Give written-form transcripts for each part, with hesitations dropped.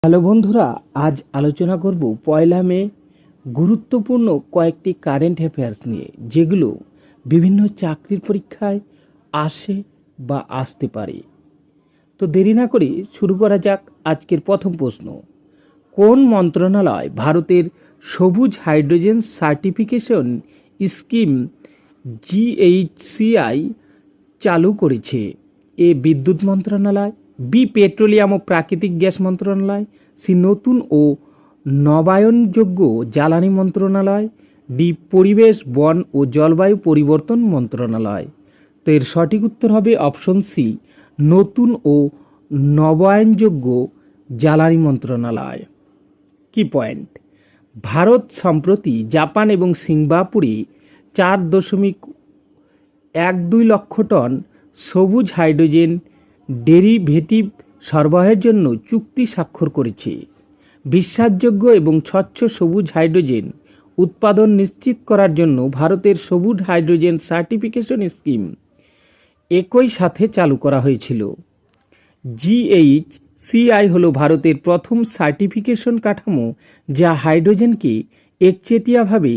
Hello বন্ধুরা, আজ আলোচনা করব পয়লা মে গুরুত্বপূর্ণ কয়েকটি কারেন্ট অ্যাফেয়ার্স নিয়ে, যেগুলো বিভিন্ন চাকরির পরীক্ষায় আসে বা আসতে পারে। তো দেরি না করে শুরু করা যাক আজকের প্রথম প্রশ্ন। কোন মন্ত্রণালয় ভারতের সবুজ হাইড্রোজেন সার্টিফিকেশন স্কিম GHCI চালু করেছে? এ বিদ্যুৎ মন্ত্রণালয়, বি পেট্রোলিয়াম ও প্রাকৃতিক গ্যাস মন্ত্রণালয়, সি নতুন ও নবায়নযোগ্য জ্বালানি মন্ত্রণালয়, ডি পরিবেশ বন ও জলবায়ু পরিবর্তন মন্ত্রণালয়। তো এর সঠিক উত্তর হবে অপশন সি, নতুন ও নবায়নযোগ্য জ্বালানি মন্ত্রণালয়। কি পয়েন্ট? ভারত সম্প্রতি জাপান এবং সিঙ্গাপুরে 4.12 লক্ষ টন সবুজ হাইড্রোজেন ডেরিভেটিভ সরবরাহের জন্য চুক্তি স্বাক্ষর করেছে। বিশ্বাসযোগ্য এবং স্বচ্ছ সবুজ হাইড্রোজেন উৎপাদন নিশ্চিত করার জন্য ভারতের সবুজ হাইড্রোজেন সার্টিফিকেশন স্কিম একই সাথে চালু করা হয়েছিল। GHCI হলো ভারতের প্রথম সার্টিফিকেশন কাঠামো যা হাইড্রোজেনকে একচেটিয়াভাবে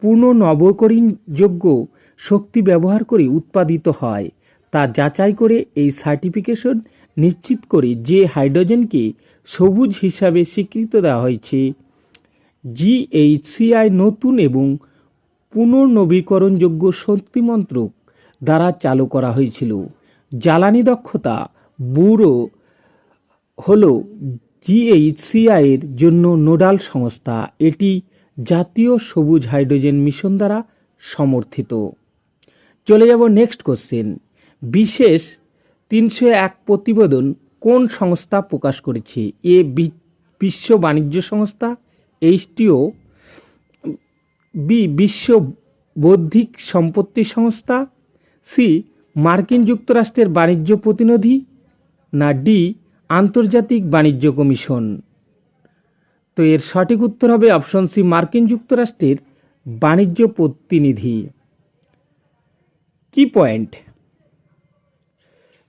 পুনর্নবীকরণযোগ্য শক্তি ব্যবহার করে উৎপাদিত হয় তা যাচাই করে এই সার্টিফিকেশন নিশ্চিত করে যে হাইড্রোজেনকে সবুজ হিসাবে স্বীকৃতি দেওয়া হয়েছে। GHCI নতুন এবং পুনর্নবীকরণযোগ্য শক্তি মন্ত্রক দ্বারা চালু করা হয়েছিল। জ্বালানি দক্ষতা ব্যুরো হলো GHCI এর জন্য নোডাল সংস্থা। এটি জাতীয় সবুজ হাইড্রোজেন মিশন দ্বারা সমর্থিত। চলে যাব নেক্সট কোশ্চেন। বিশেষ 301 প্রতিবেদন কোন সংস্থা প্রকাশ করেছে? এ বিশ্ব বাণিজ্য সংস্থা, HTO, বি বিশ্ব বৌদ্ধিক সম্পত্তি সংস্থা, সি মার্কিন যুক্তরাষ্ট্রের বাণিজ্য প্রতিনিধি, না ডি আন্তর্জাতিক বাণিজ্য কমিশন। তো এর সঠিক উত্তর হবে অপশন সি, মার্কিন যুক্তরাষ্ট্রের বাণিজ্য প্রতিনিধি। কি পয়েন্ট?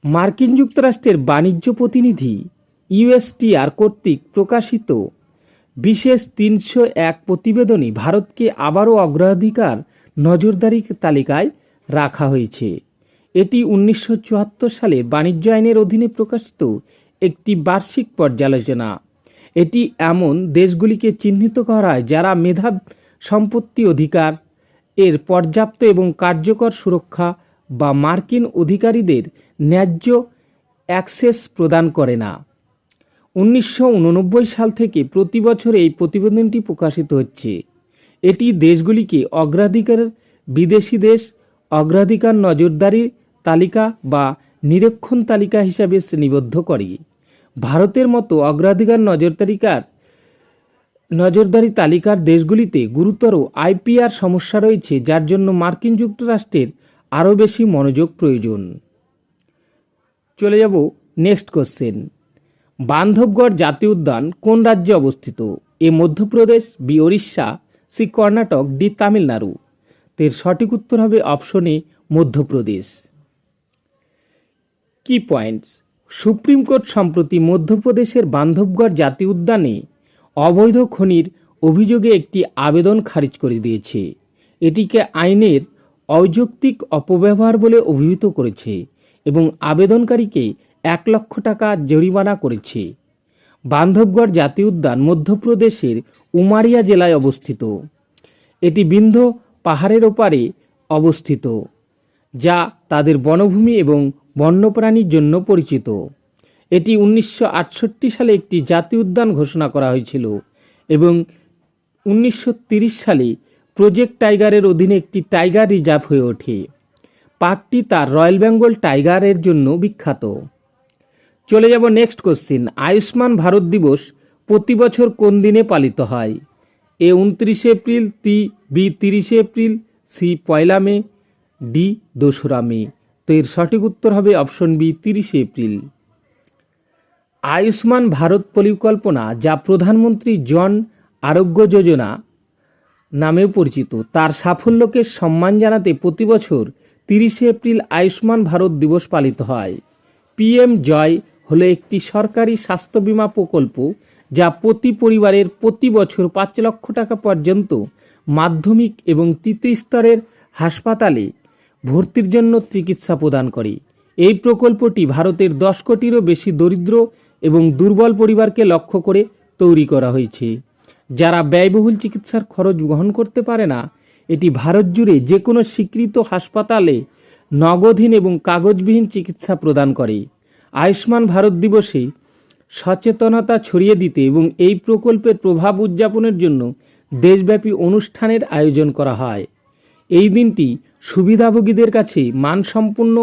মার্কিন যুক্তরাষ্ট্রের বাণিজ্য প্রতিনিধি USTR কর্তৃক প্রকাশিত বিশেষ 301 প্রতিবেদনে ভারতকে আবারও অগ্রাধিকার নজরদারি তালিকায় রাখা হয়েছে। এটি 1974 সালে বাণিজ্য আইনের অধীনে প্রকাশিত একটি বার্ষিক পর্যালোচনা। এটি এমন দেশগুলিকে চিহ্নিত করা হয় যারা মেধা সম্পত্তি অধিকার এর পর্যাপ্ত এবং কার্যকর সুরক্ষা বা মার্কিন অধিকারীদের ন্যায্য অ্যাক্সেস প্রদান করে না। 1989 সাল থেকে প্রতি বছর এই প্রতিবেদনটি প্রকাশিত হচ্ছে। এটি দেশগুলিকে অগ্রাধিকার বিদেশি দেশ অগ্রাধিকার নজরদারি তালিকা বা নিরীক্ষণ তালিকা হিসাবে শ্রেণীবদ্ধ করে। ভারতের মতো অগ্রাধিকার নজরদারি তালিকার দেশগুলিতে গুরুতর IPR সমস্যা রয়েছে, যার জন্য মার্কিন যুক্তরাষ্ট্রের আরও বেশি মনোযোগ প্রয়োজন। চলে যাব নেক্সট কোশ্চেন। বান্ধবগড় জাতীয় উদ্যান কোন রাজ্যে অবস্থিত? A Madhya Pradesh, B Odisha, C Karnataka, D Tamil Nadu. এর সঠিক উত্তর হবে অপশন এ, মধ্যপ্রদেশ। কি পয়েন্ট? সুপ্রিম কোর্ট সম্প্রতি মধ্যপ্রদেশের বান্ধবগড় জাতীয় উদ্যানে অবৈধ খনির অভিযোগে একটি আবেদন খারিজ করে দিয়েছে। এটিকে আইনের অযৌক্তিক অপব্যবহার বলে অভিহিত করেছে এবং আবেদনকারীকে 1 লক্ষ টাকা জরিমানা করেছে। বান্ধবগড় জাতীয় উদ্যান মধ্যপ্রদেশের উমারিয়া জেলায় অবস্থিত। এটি বিন্ধ্য পাহাড়ের ওপারে অবস্থিত, যা তাদের বনভূমি এবং বন্যপ্রাণীর জন্য পরিচিত। এটি 1968 সালে একটি জাতীয় উদ্যান ঘোষণা করা হয়েছিল এবং 1930 সালে প্রজেক্ট টাইগারের অধীনে একটি টাইগার রিজার্ভ হয়ে ওঠে। পার্কটি তার রয়্যাল বেঙ্গল টাইগারের জন্য বিখ্যাত। চলে যাব নেক্সট কোশ্চেন। আয়ুষ্মান ভারত দিবস প্রতি বছর কোন দিনে পালিত হয়? A 29 April, B 30 April, C পয়লা মে, ডি 2রা মে। তো এর সঠিক উত্তর হবে option B, 30 April. Ayushman Bharat পরিকল্পনা, যা প্রধানমন্ত্রী জন আরোগ্য যোজনা নামেও পরিচিত, তার সাফল্যকে সম্মান জানাতে প্রতি বছর 30 এপ্রিল আয়ুষ্মান ভারত দিবস পালিত হয়। PM জয় হলো একটি সরকারি স্বাস্থ্য বীমা প্রকল্প যা প্রতি পরিবারের প্রতি বছর 5 লক্ষ টাকা পর্যন্ত মাধ্যমিক এবং তৃতীয় স্তরের হাসপাতালে ভর্তির জন্য চিকিৎসা প্রদান করে। এই প্রকল্পটি ভারতের 10 কোটিরও বেশি দরিদ্র এবং দুর্বল পরিবারকে লক্ষ্য করে তৈরি করা হয়েছে। যারা ব্যয়বহুল চিকিৎসার খরচ বহন করতে পারে না, এটি ভারত জুড়ে যে কোনো স্বীকৃত হাসপাতালে নগদহীন এবং কাগজবিহীন চিকিৎসা প্রদান করে। আয়ুষ্মান ভারত দিবসে সচেতনতা ছড়িয়ে দিতে এবং এই প্রকল্পের প্রভাব উদযাপনের জন্য দেশব্যাপী অনুষ্ঠানের আয়োজন করা হয়। এই দিনটি সুবিধাভোগীদের কাছে মানসম্পন্ন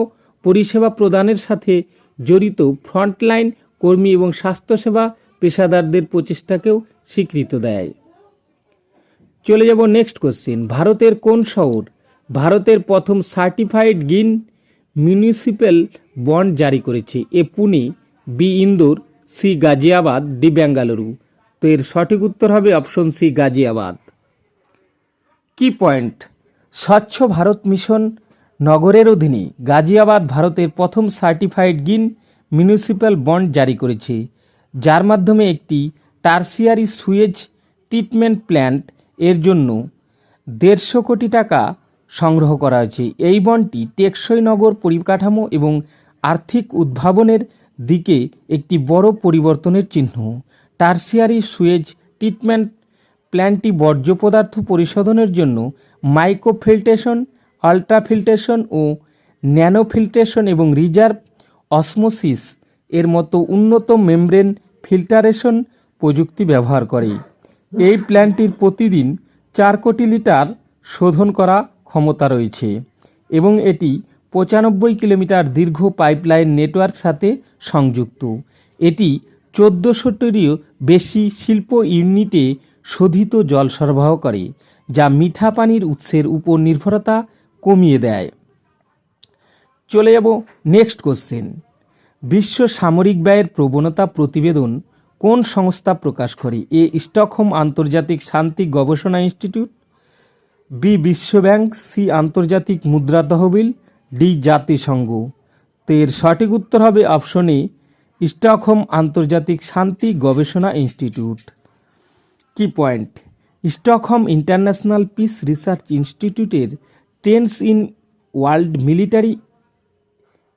পরিষেবা প্রদানের সাথে জড়িত ফ্রন্টলাইন কর্মী এবং স্বাস্থ্যসেবা পেশাদারদের প্রচেষ্টাকেও স্বীকৃতি দেয়। চলে যাব নেক্সট কোশ্চেন। ভারতের কোন শহর ভারতের প্রথম সার্টিফাইড গ্রিন মিউনিসিপ্যাল বন্ড জারি করেছে? A Pune, B Indore, C Ghaziabad, D Bengaluru. তো এর সঠিক উত্তর হবে অপশন সি গাজিয়াবাদ। কি পয়েন্ট? স্বচ্ছ ভারত মিশন নগরের অধীনে গাজিয়াবাদ ভারতের প্রথম সার্টিফাইড গ্রিন মিউনিসিপ্যাল বন্ড জারি করেছে, যার মাধ্যমে একটি টারসিয়ারি সুয়েজ ট্রিটমেন্ট প্ল্যান্ট এর জন্য 150 কোটি টাকা সংগ্রহ করা হয়েছে। এই বন্ডটি টেকসই নগর পরিকাঠামো এবং আর্থিক উদ্ভাবনের দিকে একটি বড় পরিবর্তনের চিহ্ন। টারসিয়ারি সুয়েজ ট্রিটমেন্ট প্ল্যান্টটি বর্জ্য পদার্থ পরিশোধনের জন্য মাইক্রোফিল্ট্রেশন, আল্ট্রাফিল্ট্রেশন ও ন্যানোফিল্ট্রেশন এবং রিজার্ভ অসমোসিস এর মতো উন্নত মেমব্রেন ফিল্টারেশন প্রযুক্তি ব্যবহার করে। এই প্ল্যান্টটির প্রতিদিন 4 কোটি লিটার শোধন করা ক্ষমতা রয়েছে এবং এটি 95 কিলোমিটার দীর্ঘ পাইপলাইন নেটওয়ার্ক সাথে সংযুক্ত। এটি 1400টিরও বেশি শিল্প ইউনিটে শোধিত জল সরবরাহ করে, যা মিঠা পানির উৎসের উপর নির্ভরতা কমিয়ে দেয়। চলে যাব নেক্সট কোশ্চেন। বিশ্ব সামরিক ব্যয়ের প্রবণতা প্রতিবেদন কোন সংস্থা প্রকাশ করে? এ স্টকহোম আন্তর্জাতিক শান্তি গবেষণা ইনস্টিটিউট, বি বিশ্বব্যাংক, সি আন্তর্জাতিক মুদ্রা তহবিল, ডি জাতিসংঘ। তো এর সঠিক উত্তর হবে অপশন এ স্টকহোম আন্তর্জাতিক শান্তি গবেষণা ইনস্টিটিউট। কি point? Stockholm international peace research ইনস্টিটিউটের trends in world military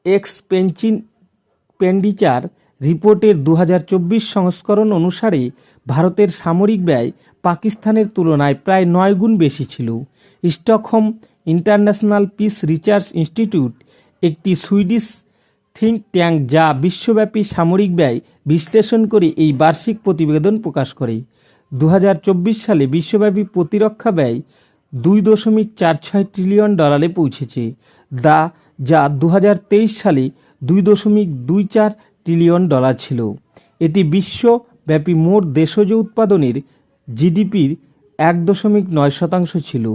expenditure রিপোর্টের 2024 সংস্করণ অনুসারে ভারতের সামরিক ব্যয় পাকিস্তানের তুলনায় প্রায় 9 গুণ বেশি ছিল। Stockholm international peace research institute একটি সুইডিশ থিঙ্ক ট্যাঙ্ক যা বিশ্বব্যাপী সামরিক ব্যয় বিশ্লেষণ করে এই বার্ষিক প্রতিবেদন প্রকাশ করে। 2024 সালে বিশ্বব্যাপী প্রতিরক্ষা ব্যয় $2.46 ট্রিলিয়ন পৌঁছেছে, যা 2023 সালে $2.24 ট্রিলিয়ন ছিল। এটি বিশ্বব্যাপী মোট দেশজ উৎপাদনের জিডিপির 1.9% ছিল,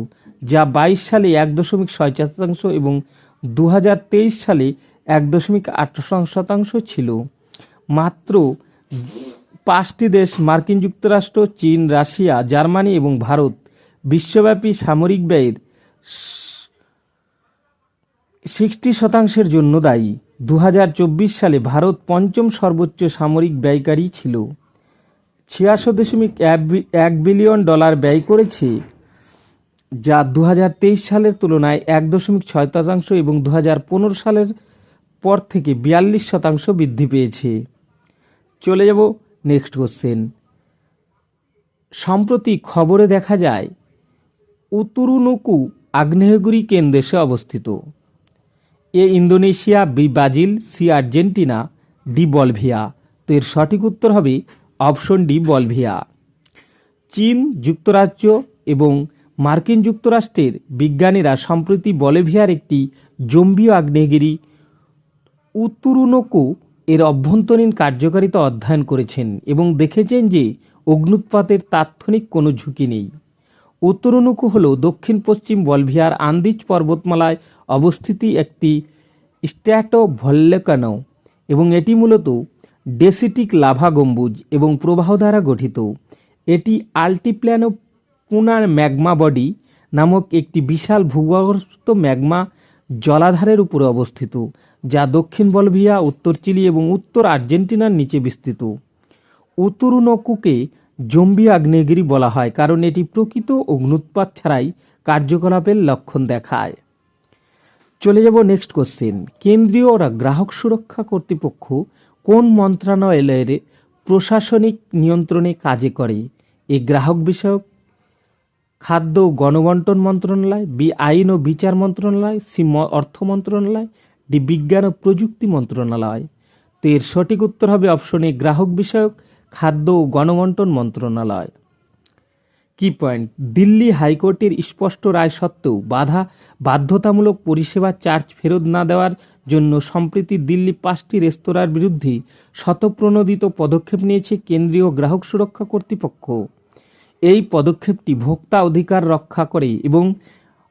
যা 22 সালে 1.6% এবং 2023 সালে 1.8% ছিল। মাত্র 5টি দেশ মার্কিন যুক্তরাষ্ট্র, চীন, রাশিয়া, জার্মানি এবং ভারত বিশ্বব্যাপী সামরিক ব্যয়ের 60% জন্য দায়ী। 2024 সালে ভারত পঞ্চম সর্বোচ্চ সামরিক ব্যয়কারী ছিল, $86.1 বিলিয়ন ব্যয় করেছে, যা 2023 সালের তুলনায় 1.6% এবং 2015 সালের পর থেকে 42% বৃদ্ধি পেয়েছে। চলে যাব নেক্সট কোশ্চেন। সম্প্রতি খবরে দেখা যায় উতুরুনুকু আগ্নেয়গিরি কোন দেশে অবস্থিত? A Indonesia, B Brazil, C Argentina, D Bolivia. তো এর সঠিক উত্তর হবে অপশন ডি বলভিয়া। চীন, যুক্তরাজ্য এবং মার্কিন যুক্তরাষ্ট্রের বিজ্ঞানীরা সম্প্রতি বলিভিয়ার একটি জম্বীয় আগ্নেয়গিরি উতুরুনুকু এর অভ্যন্তরীণ কার্যকারিতা অধ্যয়ন করেছেন এবং দেখেছেন যে অগ্নুৎপাতের তাৎক্ষণিক কোনো ঝুঁকি নেই। উতুরুনুকু হল দক্ষিণ পশ্চিম বলভিয়ার আন্দিজ পর্বতমালায় অবস্থিত একটি স্ট্র্যাটোভলকানো এবং এটি মূলত ডেসিটিক লাভা গম্বুজ এবং প্রবাহ দ্বারা গঠিত। এটি আল্টিপ্ল্যানো পুনার ম্যাগমা বডি নামক একটি বিশাল ভূগর্ভস্থ ম্যাগমা জলাধারের উপরে অবস্থিত, যা দক্ষিণ বলভিয়া, উত্তর চিলি এবং উত্তর আর্জেন্টিনার নিচে বিস্তৃত। ওতুরুনকুকে জম্বি আগ্নেয়গিরি বলা হয়, কারণ এটি প্রকৃত অগ্নুৎপাত ছাড়াই কার্যকলাপের লক্ষণ দেখায়। চলে যাব নেক্সট কোশ্চেন। কেন্দ্রীয় গ্রাহক সুরক্ষা কর্তৃপক্ষ কোন মন্ত্রণালয়ের প্রশাসনিক নিয়ন্ত্রণে কাজে করে? এ গ্রাহক বিষয়ক, খাদ্য ও গণবন্টন মন্ত্রণালয়, বি আইন ও বিচার মন্ত্রণালয়, সি অর্থ মন্ত্রণালয়, ডি বিজ্ঞান ও প্রযুক্তি মন্ত্রণালয়। তো এর সঠিক উত্তর হবে অপশন এ, গ্রাহক বিষয়ক, খাদ্য ও গণবন্টন মন্ত্রণালয়। কি পয়েন্ট? দিল্লি হাইকোর্টের স্পষ্ট রায় সত্ত্বেও বাধ্যতামূলক পরিষেবা চার্জ ফেরত না দেওয়ার জন্য সম্প্রতি দিল্লি 5টি রেস্তোরাঁর বিরুদ্ধে স্বতঃপ্রণোদিত পদক্ষেপ নিয়েছে কেন্দ্রীয় গ্রাহক সুরক্ষা কর্তৃপক্ষ। এই পদক্ষেপটি ভোক্তা অধিকার রক্ষা করে এবং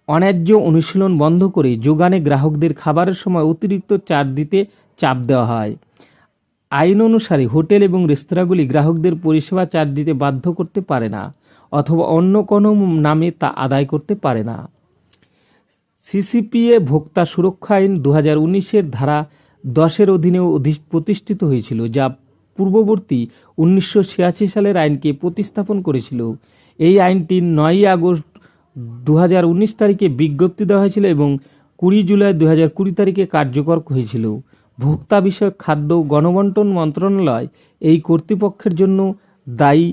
অন্যায্য অনুশীলন বন্ধ করে যোগানে গ্রাহকদের খাবারের সময় অতিরিক্ত চার্জ দিতে চাপ দেওয়া হয়। আইন অনুসারে হোটেল এবং রেস্তোরাঁগুলি গ্রাহকদের পরিষেবা চার্জ দিতে বাধ্য করতে পারে না অথবা অন্য কোনো নামে তা আদায় করতে পারে না। সিসিপিএ ভোক্তা সুরক্ষা আইন 2019-এর ধারা 10-এর অধীনেও প্রতিষ্ঠিত হয়েছিল, যা পূর্ববর্তী 1986 সালের আইনকে প্রতিস্থাপন করেছিল। এই আইনটি 9 আগস্ট 2019 তারিখে বিজ্ঞপ্তি দেওয়া হয়েছিল এবং 20 জুলাই 2020 তারিখে কার্যকর হয়েছিল। ভোক্তা বিষয়ক, খাদ্য ও গণবন্টন মন্ত্রণালয় এই কর্তৃপক্ষের জন্য দায়ী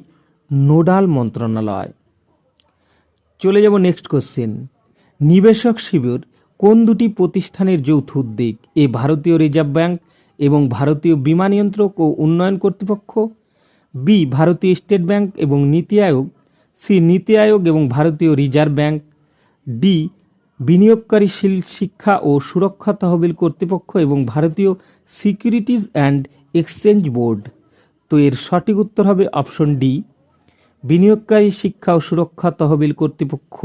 নোডাল মন্ত্রণালয়। চলে যাব নেক্সট কোশ্চেন। নিবেশক শিবির কোন দুটি প্রতিষ্ঠানের যৌথ উদ্যোগ? এ ভারতীয় রিজার্ভ ব্যাংক এবং ভারতীয় বীমা নিয়ন্ত্রক ও উন্নয়ন কর্তৃপক্ষ, বি ভারতীয় স্টেট ব্যাংক এবং নীতি আয়োগ, সি নীতি আয়োগ এবং ভারতীয় রিজার্ভ ব্যাংক, ডি বিনিয়োগকারী শিক্ষা ও সুরক্ষা তহবিল কর্তৃপক্ষ এবং ভারতীয় সিকিউরিটিজ অ্যান্ড এক্সচেঞ্জ বোর্ড। তো এর সঠিক উত্তর হবে অপশন ডি, বিনিয়োগকারী শিক্ষা ও সুরক্ষা তহবিল কর্তৃপক্ষ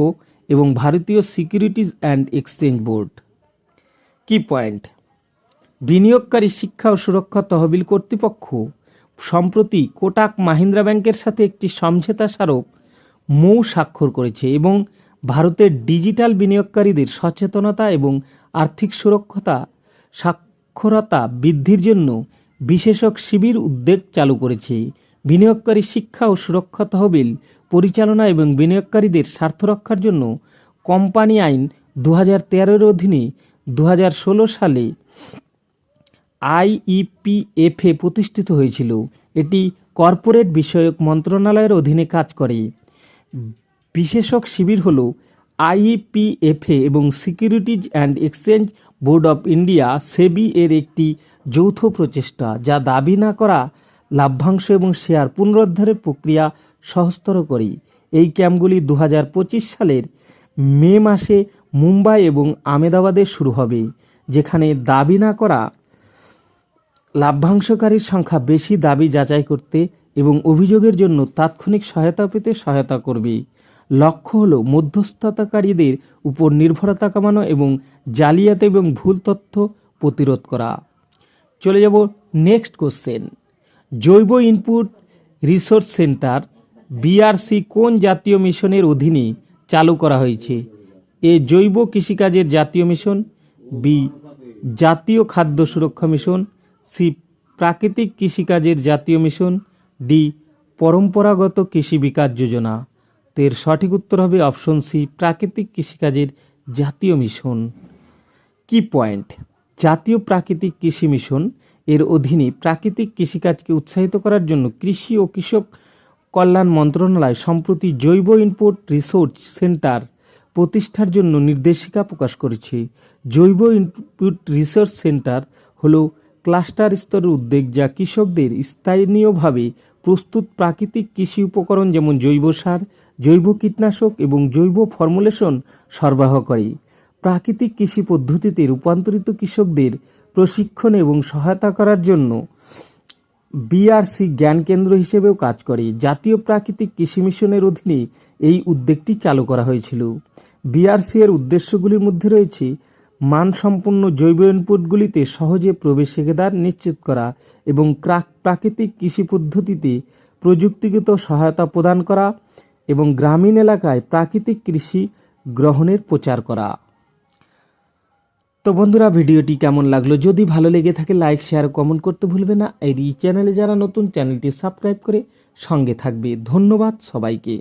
এবং ভারতীয় সিকিউরিটিজ অ্যান্ড এক্সচেঞ্জ বোর্ড। কি পয়েন্ট? বিনিয়োগকারী শিক্ষা ও সুরক্ষা তহবিল কর্তৃপক্ষ সম্প্রতি কোটাক মাহিন্দ্রা ব্যাংকের সাথে একটি সমঝোতা স্মারক মৌ স্বাক্ষর করেছে এবং ভারতের ডিজিটাল বিনিয়োগকারীদের সচেতনতা এবং আর্থিক সাক্ষরতা বৃদ্ধির জন্য বিশেষক শিবির উদ্যোগ চালু করেছে। বিনিয়োগকারী শিক্ষা ও সুরক্ষা তহবিল পরিচালনা এবং বিনিয়োগকারীদের স্বার্থ রক্ষার জন্য কোম্পানি আইন 2013-এর অধীনে 2016 সালে আইইপিএফএ প্রতিষ্ঠিত হয়েছিল। এটি কর্পোরেট বিষয়ক মন্ত্রণালয়ের অধীনে কাজ করে। বিশেষক শিবির হল আইইপিএফএ এবং securities and exchange board of India SEBI এর একটি যৌথ প্রচেষ্টা, যা দাবি না করা লাভ্যাংশ এবং শেয়ার পুনরুদ্ধারের প্রক্রিয়া সহজতর করে। এই ক্যাম্পগুলি 2025 সালের মে মাসে মুম্বাই এবং আহমেদাবাদে শুরু হবে, যেখানে দাবি না করা লাভ্যাংশকারীর সংখ্যা বেশি দাবি যাচাই করতে এবং অভিযোগের জন্য তাৎক্ষণিক সহায়তা পেতে সহায়তা করবে। লক্ষ্য হল মধ্যস্থতাকারীদের উপর নির্ভরতা কমানো এবং জালিয়াতি এবং ভুল তথ্য প্রতিরোধ করা। চলে যাব নেক্সট কোশ্চেন। জৈব ইনপুট রিসোর্স সেন্টার বিআরসি কোন জাতীয় মিশনের অধীনে চালু করা হয়েছে? এ জৈব কৃষিকাজের জাতীয় মিশন, বি জাতীয় খাদ্য সুরক্ষা মিশন, সি প্রাকৃতিক কৃষিকাজের জাতীয় মিশন, ডি পরম্পরাগত কৃষি বিকাশ যোজনা। তো এর সঠিক উত্তর হবে অপশন সি, প্রাকৃতিক কৃষিকাজের জাতীয় মিশন। কি পয়েন্ট? জাতীয় প্রাকৃতিক কৃষি মিশন এর অধীনে প্রাকৃতিক কৃষিকাজকে উৎসাহিত করার জন্য কৃষি ও কৃষক কল্যাণ মন্ত্রণালয় সম্প্রতি জৈব ইনপুট রিসোর্স সেন্টার প্রতিষ্ঠার জন্য নির্দেশিকা প্রকাশ করেছে। জৈব ইনপুট রিসোর্স সেন্টার হল ক্লাস্টার স্তরের উদ্যোগ, যা কৃষকদের স্থানীয়ভাবে প্রস্তুত প্রাকৃতিক কৃষি উপকরণ যেমন জৈব সার, জৈব কীটনাশক এবং জৈব ফর্মুলেশন সরবরাহ করে। প্রাকৃতিক কৃষি পদ্ধতিতে রূপান্তরিত কৃষকদের প্রশিক্ষণ এবং সহায়তা করার জন্য বিআরসি জ্ঞান কেন্দ্র হিসেবেও কাজ করে। জাতীয় প্রাকৃতিক কৃষি মিশনের অধীনে এই উদ্যোগটি চালু করা হয়েছিল। বিআরসি এর উদ্দেশ্যগুলির মধ্যে রয়েছে মানসম্পন্ন জৈব ইনপুটগুলিতে সহজে প্রবেশাধিকার নিশ্চিত করা এবং প্রাকৃতিক কৃষি পদ্ধতিতে প্রযুক্তিগত সহায়তা প্রদান করা এবং গ্রামীণ এলাকায় প্রাকৃতিক কৃষি গ্রহণের প্রচার করা। তো বন্ধুরা, ভিডিওটি কেমন লাগলো? যদি ভালো লেগে থাকে লাইক, শেয়ার, কমেন্ট করতে ভুলবে না। এই চ্যানেলে যারা নতুন, চ্যানেলটি সাবস্ক্রাইব করে সঙ্গে থাকবে। ধন্যবাদ সবাইকে।